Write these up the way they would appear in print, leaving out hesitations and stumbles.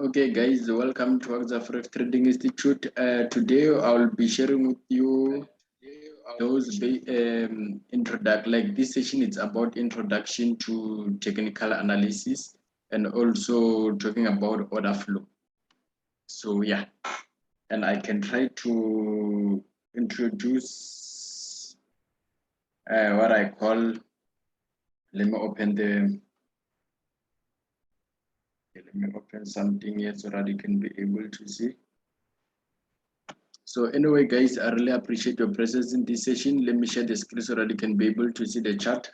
Okay, guys, welcome to Forex Trading Institute. Today, I'll be sharing with you those like this session. It's about introduction to technical analysis and also talking about order flow. So yeah, and I can try to introduce what I call. Let me open the. Let me open something here so that you can be able to see. So anyway, guys, I really appreciate your presence in this session. Let me share the screen so that you can be able to see the chart.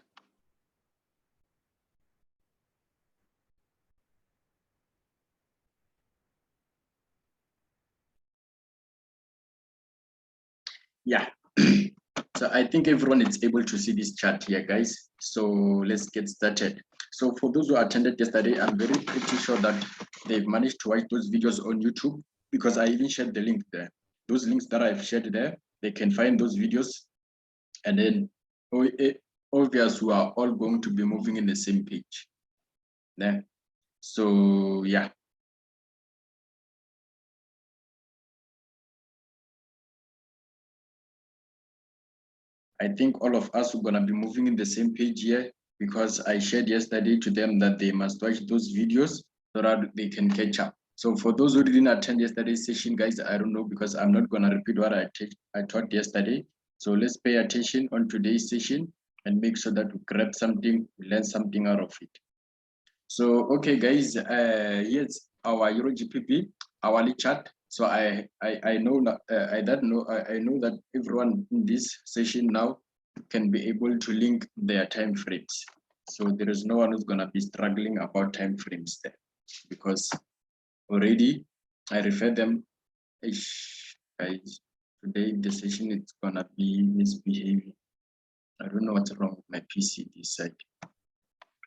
Yeah. So I think everyone is able to see this chart here, guys. So let's get started. So for those who attended yesterday, I'm very pretty sure that they've managed to watch those videos on YouTube because I even shared the link there. Those links that I've shared there, they can find those videos. And then obvious we are all going to be moving in the same page. Yeah. So yeah. I think all of us are going to be moving in the same page here because I shared yesterday to them that they must watch those videos so that they can catch up. So for those who didn't attend yesterday's session, guys, I don't know because I'm not going to repeat what I taught yesterday. So let's pay attention on today's session and make sure that we grab something, we learn something out of it. So, okay, guys, here's our Euro GPP hourly chart. So I know that I know that everyone in this session now can be able to link their time frames. So there is no one who's gonna be struggling about time frames there because already I refer them. Guys, today the session is gonna be misbehaving. I don't know what's wrong with my PC this side.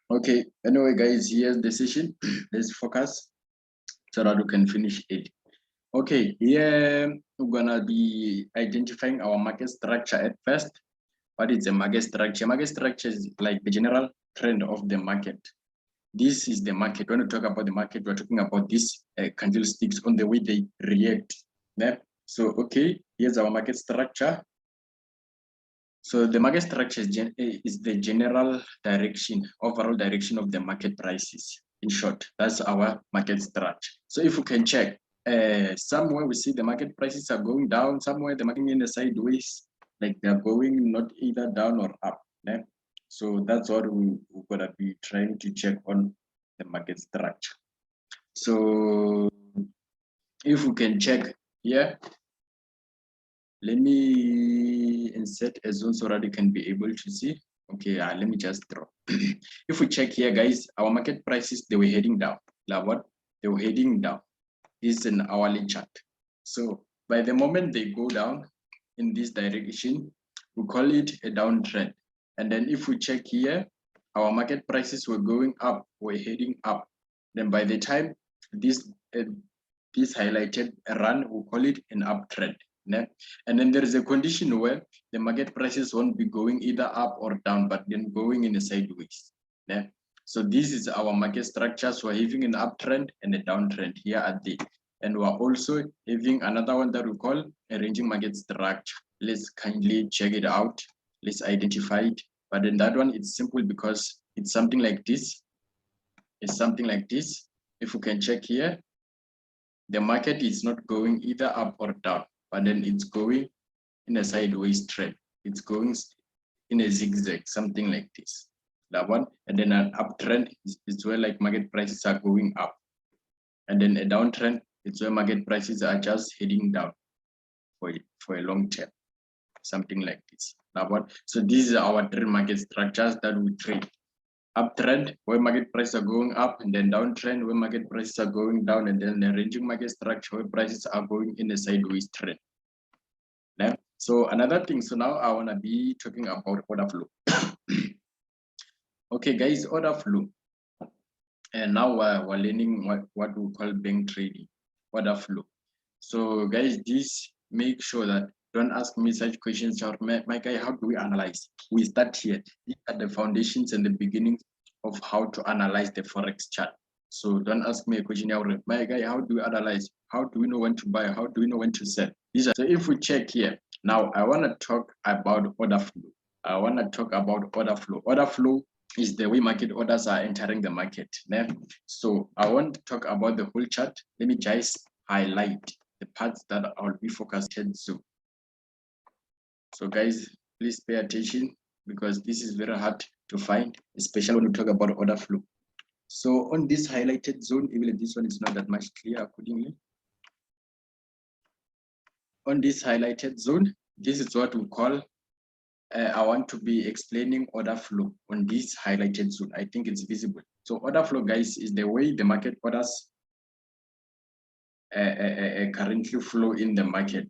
Okay, anyway, guys, here's the session. Let's focus so that we can finish it. Okay, here we're gonna be identifying our market structure at first. What is a market structure? Market structure is like the general trend of the market. This is the market. When we talk about the market, we're talking about these candlesticks on the way they react. Yeah? So, okay, here's our market structure. So the market structure is the general direction, overall direction of the market prices. In short, that's our market structure. So if we can check, somewhere we see the market prices are going down, somewhere the market in the sideways, like they're going not either down or up. Yeah? So that's what we're gonna be trying to check on the market structure. So if we can check here, let me insert a zone so that you can be able to see. Okay, let me just draw. If we check here, guys, our market prices, they were heading down. Like what? They were heading down. This is an hourly chart. So by the moment they go down in this direction, we call it a downtrend. And then if we check here, our market prices were going up, were heading up. Then by the time this highlighted run, we call it an uptrend. And then there is a condition where the market prices won't be going either up or down, but then going in a sideways. So this is our market structure. So we're having an uptrend and a downtrend here at the, and we're also having another one that we call a ranging market structure. Let's kindly check it out. Let's identify it. But in that one, it's simple because it's something like this. It's something like this. If we can check here, the market is not going either up or down, but then it's going in a sideways trend. It's going in a zigzag, something like this. That one, and then an uptrend is where like market prices are going up, and then a downtrend is where market prices are just heading down for a long term, something like this. That one. So these are our three market structures that we trade. Uptrend where market prices are going up, and then downtrend where market prices are going down, and then the ranging market structure where prices are going in a sideways trend. Yeah? So another thing, so now I want to be talking about order flow. Okay, guys, order flow. And now we're learning what we call bank trading, order flow. So guys, this make sure that don't ask me such questions or my guy, how do we analyze? We start here. These are the foundations and the beginnings of how to analyze the Forex chart. So don't ask me a question, my guy, how do we analyze? How do we know when to buy? How do we know when to sell? So if we check here, now I want to talk about order flow. I want to talk about order flow. Order flow is the way market orders are entering the market. So I want to talk about the whole chart. Let me just highlight the parts that I'll be focused on. So guys, please pay attention because this is very hard to find, especially when we talk about order flow. So on this highlighted zone, even if this one is not that much clear accordingly. On this highlighted zone, this is what we call, I want to be explaining order flow on this highlighted zone. I think it's visible. So order flow, guys, is the way the market orders currently flow in the market.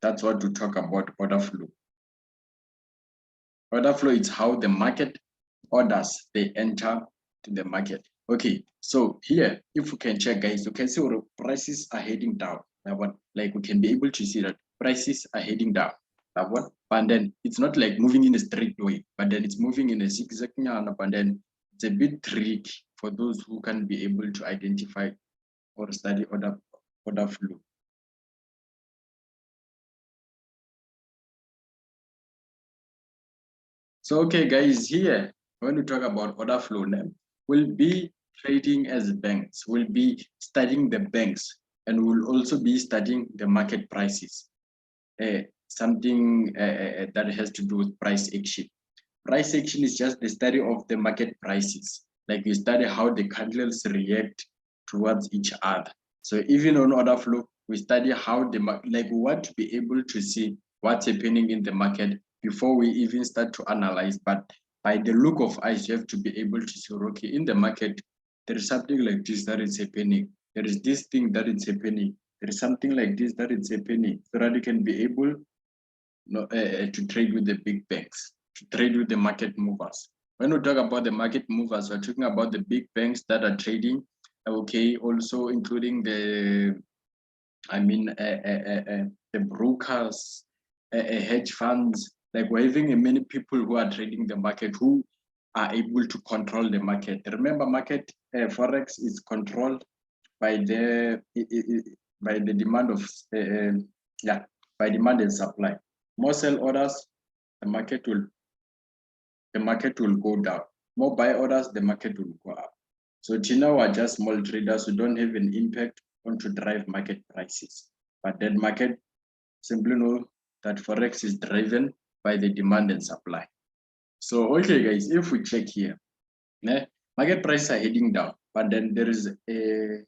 That's what we talk about order flow. Order flow is how the market orders, they enter to the market. Okay, so here, if we can check, guys, you can see our prices are heading down. That one, like we can be able to see that prices are heading down. That one, and then it's not like moving in a straight way, but then it's moving in a zigzag manner, and then it's a bit tricky for those who can be able to identify or study order flow. So, okay, guys, here, when we talk about order flow, we'll be trading as banks, we'll be studying the banks, and we'll also be studying the market prices, something that has to do with price action. Price action is just the study of the market prices. Like you study how the candles react towards each other. So even on order flow, we study how we want to be able to see what's happening in the market before we even start to analyze. But by the look of eyes, you have to be able to see, okay, in the market, there is something like this that is happening. There is this thing that is happening. There is something like this that is happening, so that you can be able to trade with the big banks, to trade with the market movers. When we talk about the market movers, we're talking about the big banks that are trading, okay, also including the brokers, hedge funds. Like we're having many people who are trading the market who are able to control the market. Remember, market Forex is controlled by the demand of by demand and supply. More sell orders, the market will go down. More buy orders, the market will go up. So till now, are just small traders who don't have an impact on to drive market prices. But that market simply know that Forex is driven by the demand and supply. So, okay, guys, if we check here, market prices are heading down, but then there is a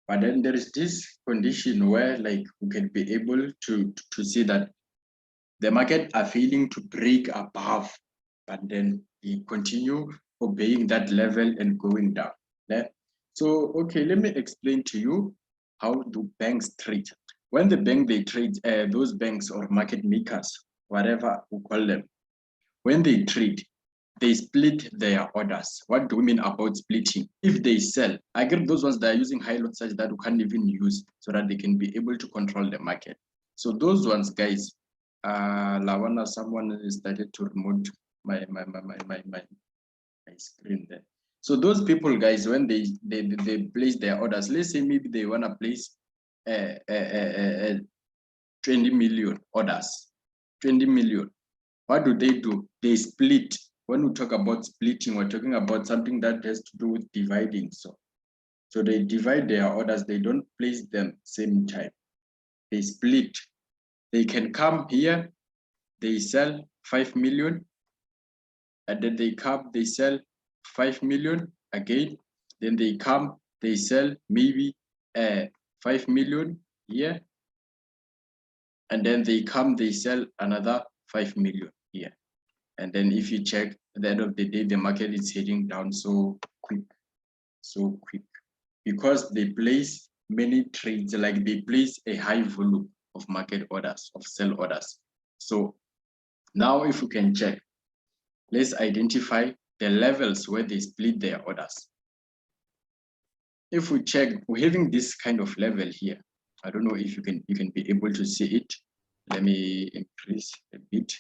but then there is this condition where like we can be able to see that the market are failing to break above, but then we continue obeying that level and going down. So, okay, let me explain to you how do banks trade. When the bank they trade, those banks or market makers, whatever we call them, when they trade, they split their orders. What do we mean about splitting? If they sell, I get those ones that are using high lot size that we can't even use so that they can be able to control the market. So those ones, guys, Lawana, someone started to remote my screen there. So those people, guys, when they place their orders, let's say maybe they want to place 20 million orders, 20 million. What do? They split. When we talk about splitting, we're talking about something that has to do with dividing. So they divide their orders. They don't place them same time. They split. They can come here. They sell 5 million. And then they come, they sell 5 million again. Then they come, they sell maybe 5 million here. And then they come, they sell another 5 million here. And then if you check, at the end of the day, the market is heading down so quick, because they place many trades, like they place a high volume of market orders, of sell orders. So now if we can check, let's identify the levels where they split their orders. If we check, we're having this kind of level here, I don't know if you can be able to see it. Let me increase a bit.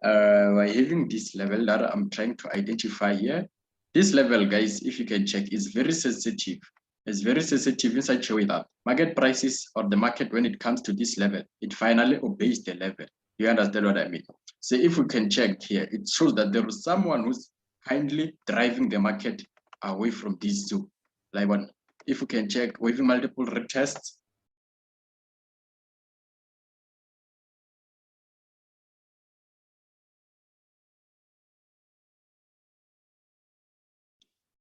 By having this level that I'm trying to identify here, this level, guys, if you can check, is very sensitive. It's very sensitive in such a way that market prices or the market, when it comes to this level, it finally obeys the level. You understand what I mean? So if we can check here, it shows that there is someone who's kindly driving the market away from these two. Like one, if we can check with multiple retests,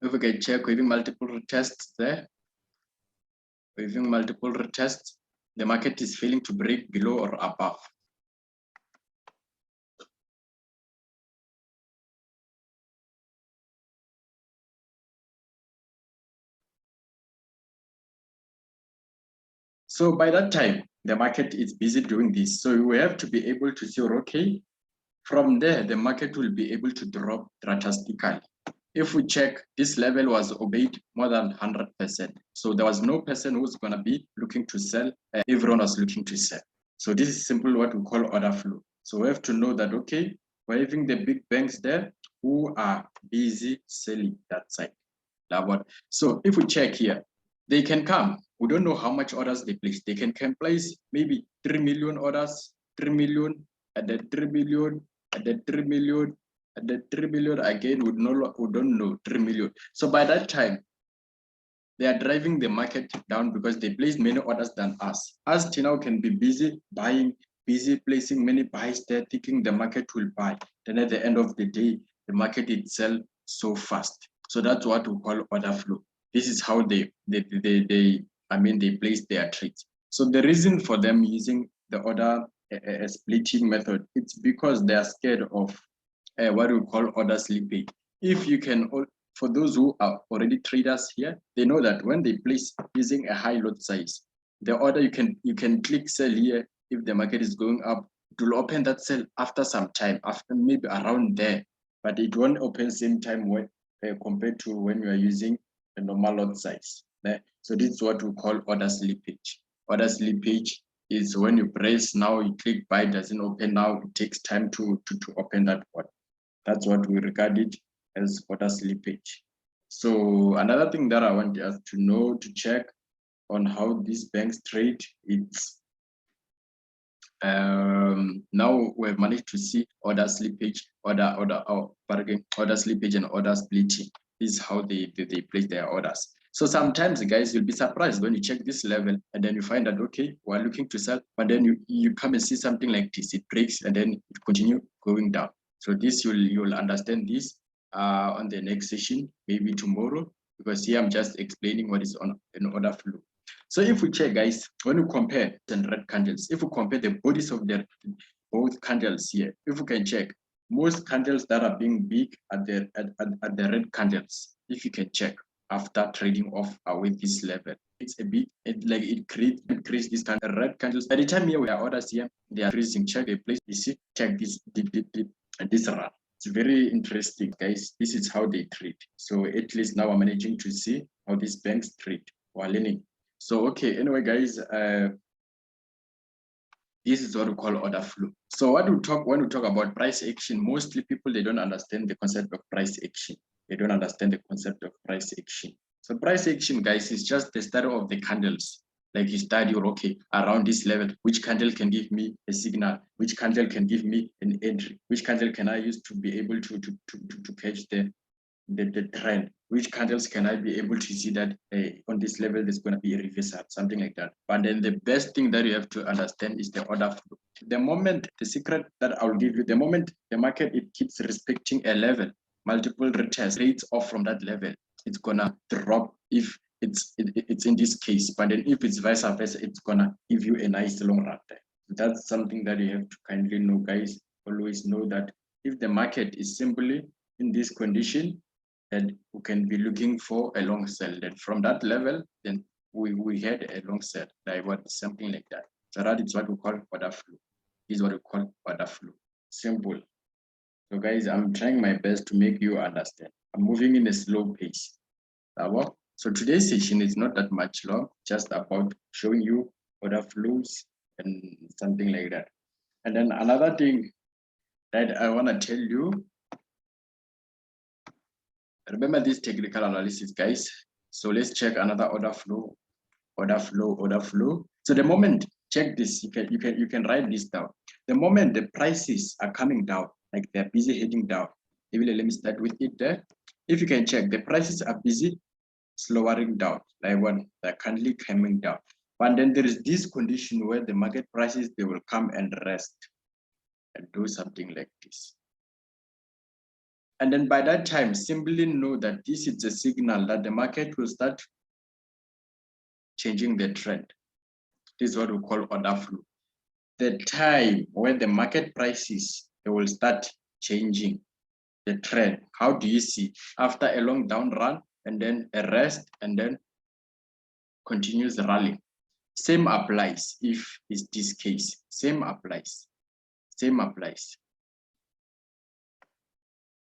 if we can check with multiple retests there, within multiple retests, the market is failing to break below or above. So by that time, the market is busy doing this. So we have to be able to see, okay, from there, the market will be able to drop drastically. If we check, this level was obeyed more than 100%. So there was no person who's going to be looking to sell. Everyone was looking to sell. So this is simply what we call order flow. So we have to know that, okay, we're having the big banks there who are busy selling that side. So if we check here, they can come. We don't know how much orders they place. They can place maybe 3 million orders, 3 million, and then 3 million, and then 3 million, and then 3 million again. We don't know 3 million. So by that time, they are driving the market down because they place many orders than us. Us now can be busy buying, busy placing many buys there, thinking the market will buy. Then at the end of the day, the market itself so fast. So that's what we call order flow. This is how they place their trades. So the reason for them using the order splitting method, it's because they are scared of what we call order slippage. If you can, for those who are already traders here, they know that when they place using a high lot size, the order you can click sell here. If the market is going up, it will open that sell after some time, after maybe around there, but it won't open same time when compared to when you are using a normal lot size. So this is what we call order slippage. Order slippage is when you press now, you click buy, doesn't open now, it takes time to open that one. That's what we regard it as order slippage. So another thing that I want us to know, to check on how these banks trade, it's now we've managed to see order slippage, order slippage and order splitting. This is how they place their orders. So sometimes, guys, you'll be surprised when you check this level and then you find that, okay, we're looking to sell, but then you come and see something like this. It breaks and then it continue going down. So this you'll understand this on the next session, maybe tomorrow, because here I'm just explaining what is on an order flow. So if we check, guys, when we compare the red candles, if we compare the bodies of both candles here, if we can check, most candles that are being big at the red candles, if you can check after trading off with this level, it's a bit it creates this kind of red candles. By the time here we are orders here, they are increasing. Check the place. You see, check this this run. It's very interesting, guys. This is how they trade. So at least now I'm managing to see how these banks trade while learning. So, okay, anyway, guys, this is what we call order flow. So when we talk about price action, mostly people, they don't understand the concept of price action. They don't understand the concept of price action. So price action, guys, is just the study of the candles. Like you study, okay, around this level, which candle can give me a signal, which candle can give me an entry, which candle can I use to be able to catch the trend, which candles can I be able to see that on this level there's going to be a reversal, something like that. But then the best thing that you have to understand is the order flow. The moment, the secret that I'll give you, the moment the market it keeps respecting a level, multiple retests, rates off from that level, it's gonna drop if it's in this case. But then if it's vice versa, it's gonna give you a nice long run there. So that's something that you have to kindly know, guys. Always know that if the market is simply in this condition, and we can be looking for a long sell. Then from that level, then we had a long sell, like what something like that. So that is what we call order flow. This is what we call order flow. Simple. So guys, I'm trying my best to make you understand. I'm moving in a slow pace. So today's session is not that much long, just about showing you order flows and something like that. And then another thing that I want to tell you, remember this technical analysis, guys. So let's check another order flow. So the moment, check this, you can write this down. The moment the prices are coming down, like they're busy heading down. Even let me start with it there. If you can check, the prices are busy slowing down, like when they're currently coming down. But then there is this condition where the market prices, they will come and rest and do something like this. And then by that time, simply know that this is a signal that the market will start changing the trend. This is what we call order flow. The time when the market prices, they will start changing the trend. How do you see? After a long down run and then a rest and then continues rallying. Same applies if it's this case. Same applies.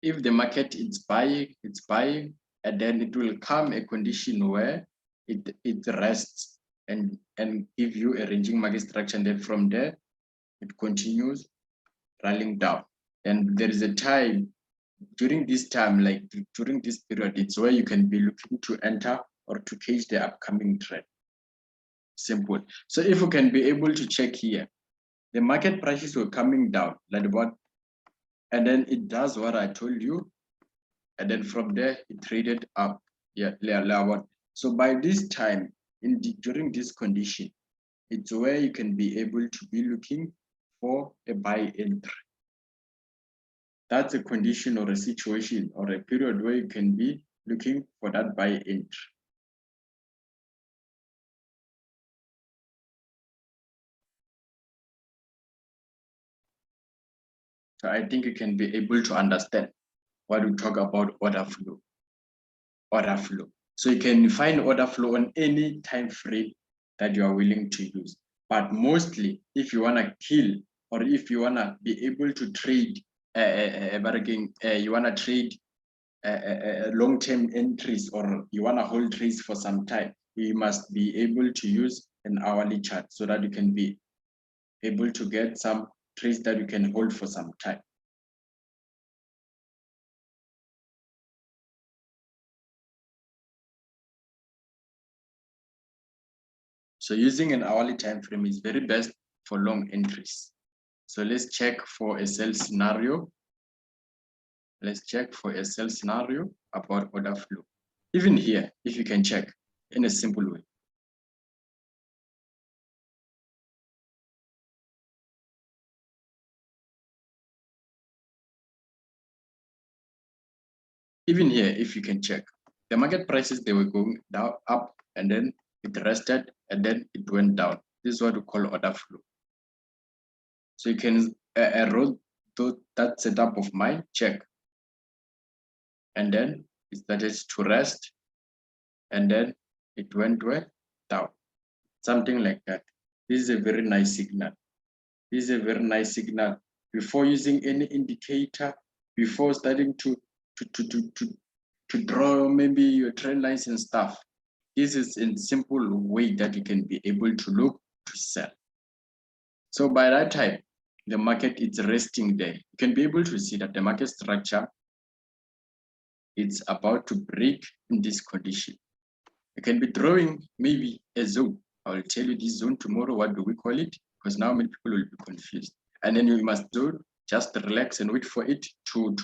If the market is buying, and then it will come a condition where it rests and give you a ranging market structure, and then from there it continues rallying down. And there is a time during this time, like during this period, it's where you can be looking to enter or to catch the upcoming trend. Simple. So if you can be able to check here, the market prices were coming down, like what, and then it does what I told you, and then from there it traded up. So by this time, during this condition, it's where you can be able to be looking for a buy entry. That's a condition or a situation or a period where you can be looking for that buy entry. So I think you can be able to understand what we talk about order flow. So you can find order flow on any time frame that you are willing to use. But mostly, if you want to kill or if you want to be able to trade you want to trade long-term entries, or you want to hold trades for some time, you must be able to use an hourly chart so that you can be able to get some trades that you can hold for some time. So using an hourly time frame is very best for long entries. So let's check for a sell scenario. Let's check for a sell scenario about order flow. Even here, if you can check in a simple way. Even here, if you can check, the market prices, they were going down, up, and then it rested, and then it went down. This is what we call order flow. So you can roll that setup of mine, check. And then it started to rest, and then it went down. Something like that. This is a very nice signal. This is a very nice signal. Before using any indicator, before starting to draw maybe your trend lines and stuff, this is a simple way that you can be able to look to sell. So by that time, the market is resting there. You can be able to see that the market structure, it's about to break in this condition. You can be drawing maybe a zone. I will tell you this zone tomorrow, what do we call it? Because now many people will be confused. And then you must just relax and wait for it to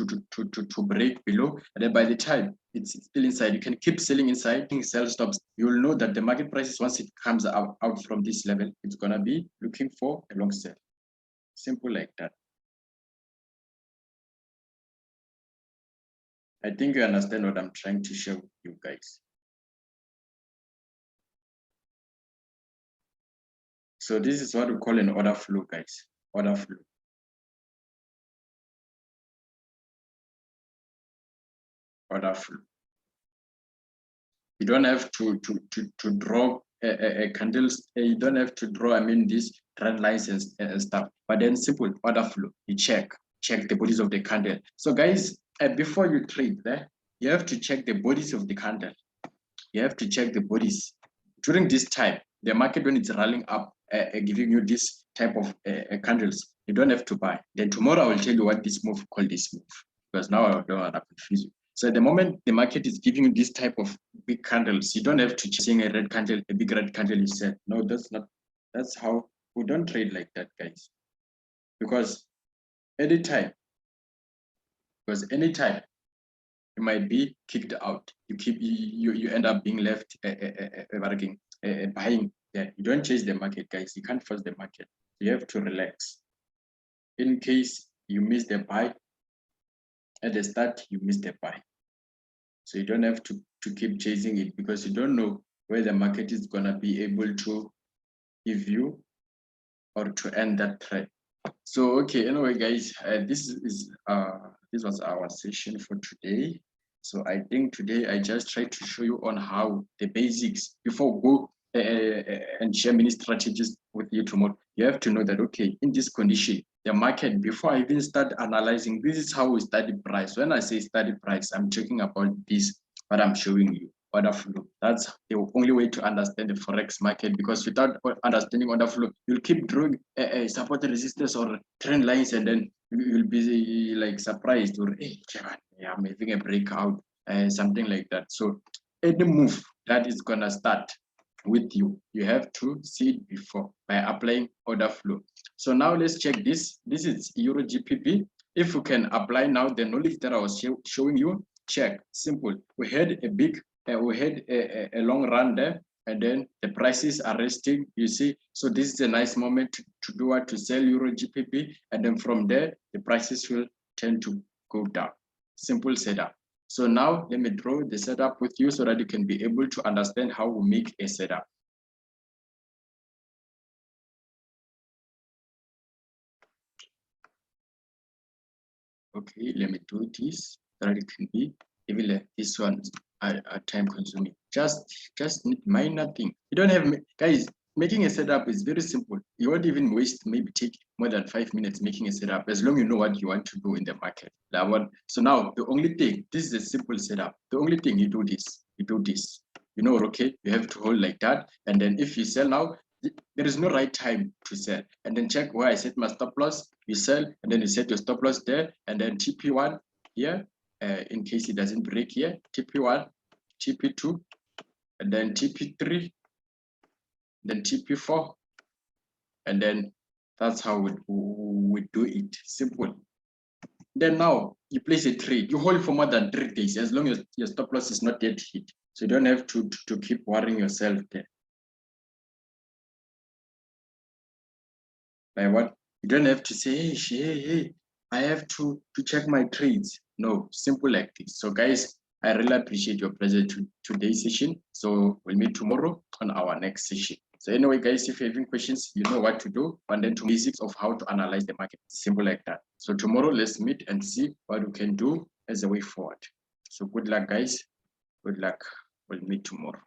break below. And then by the time it's still inside, you can keep selling inside, sell stops. You'll know that the market prices, once it comes out from this level, it's gonna be looking for a long sell. Simple like that. I think you understand what I'm trying to show you guys. So this is what we call an order flow, guys. Order flow. Order flow. You don't have to draw a candles. You don't have to draw, I mean, this trend lines and stuff. But then simple order flow. You check the bodies of the candle. So guys, before you trade there, you have to check the bodies of the candle. you have to check the bodies. During this time, the market, when it's rallying up, giving you this type of candles, you don't have to buy. Then tomorrow I will tell you what this move called this move, because now I don't want to confuse you. So at the moment the market is giving you this type of big candles, you don't have to see a red candle, a big red candle. You said no, that's how we don't trade like that, guys. Because anytime you might be kicked out. You end up being left buying. Yeah, you don't chase the market, guys. You can't force the market. You have to relax. In case you miss the buy at the start, you miss the buy. So you don't have to keep chasing it, because you don't know where the market is gonna be able to give you or to end that trade. So okay, anyway, guys, this was our session for today. So I think today I just tried to show you on how the basics before we go and share many strategies with you tomorrow. You have to know that, okay, in this condition, the market, before I even start analyzing, this is how we study price. When I say study price, I'm talking about this, what I'm showing you. Order flow. That's the only way to understand the forex market, because without understanding order flow, you'll keep drawing support resistance or trend lines, and then you'll be like surprised, or hey, yeah, I'm having a breakout, something like that. So any move that is gonna start with you, you have to see it before by applying order flow. So now let's check this. This is Euro GBP. If you can apply now the knowledge that I was showing you, check. Simple. We had a big we had a long run there, and then the prices are resting, you see. So this is a nice moment to do what, to sell Euro GBP, and then from there the prices will tend to go down. Simple setup. So now let me draw the setup with you so that you can be able to understand how we make a setup. Okay, let me do this so that it can be even like this one are time consuming. Just need minor thing. You don't have, guys, making a setup is very simple. You won't even waste, maybe take more than 5 minutes making a setup, as long as you know what you want to do in the market. That one. So now the only thing, this is a simple setup. The only thing you do this, you know, okay, you have to hold like that. And then if you sell now, there is no right time to sell. And then check where I set my stop loss, you sell, and then you set your stop loss there, and then TP1 here, in case it doesn't break here, TP1, TP2, and then TP3, then TP4, and then that's how we do it. Simple. Then now you place a trade, you hold for more than 3 days, as long as your stop loss is not yet hit. So you don't have to keep worrying yourself there. Like what? You don't have to say, hey, I have to check my trades. No, simple like this. So guys, I really appreciate your presence to today's session. So we'll meet tomorrow on our next session. So anyway, guys, if you're having questions, you know what to do. And then to basics of how to analyze the market. Simple like that. So tomorrow, let's meet and see what we can do as a way forward. So good luck, guys. Good luck. We'll meet tomorrow.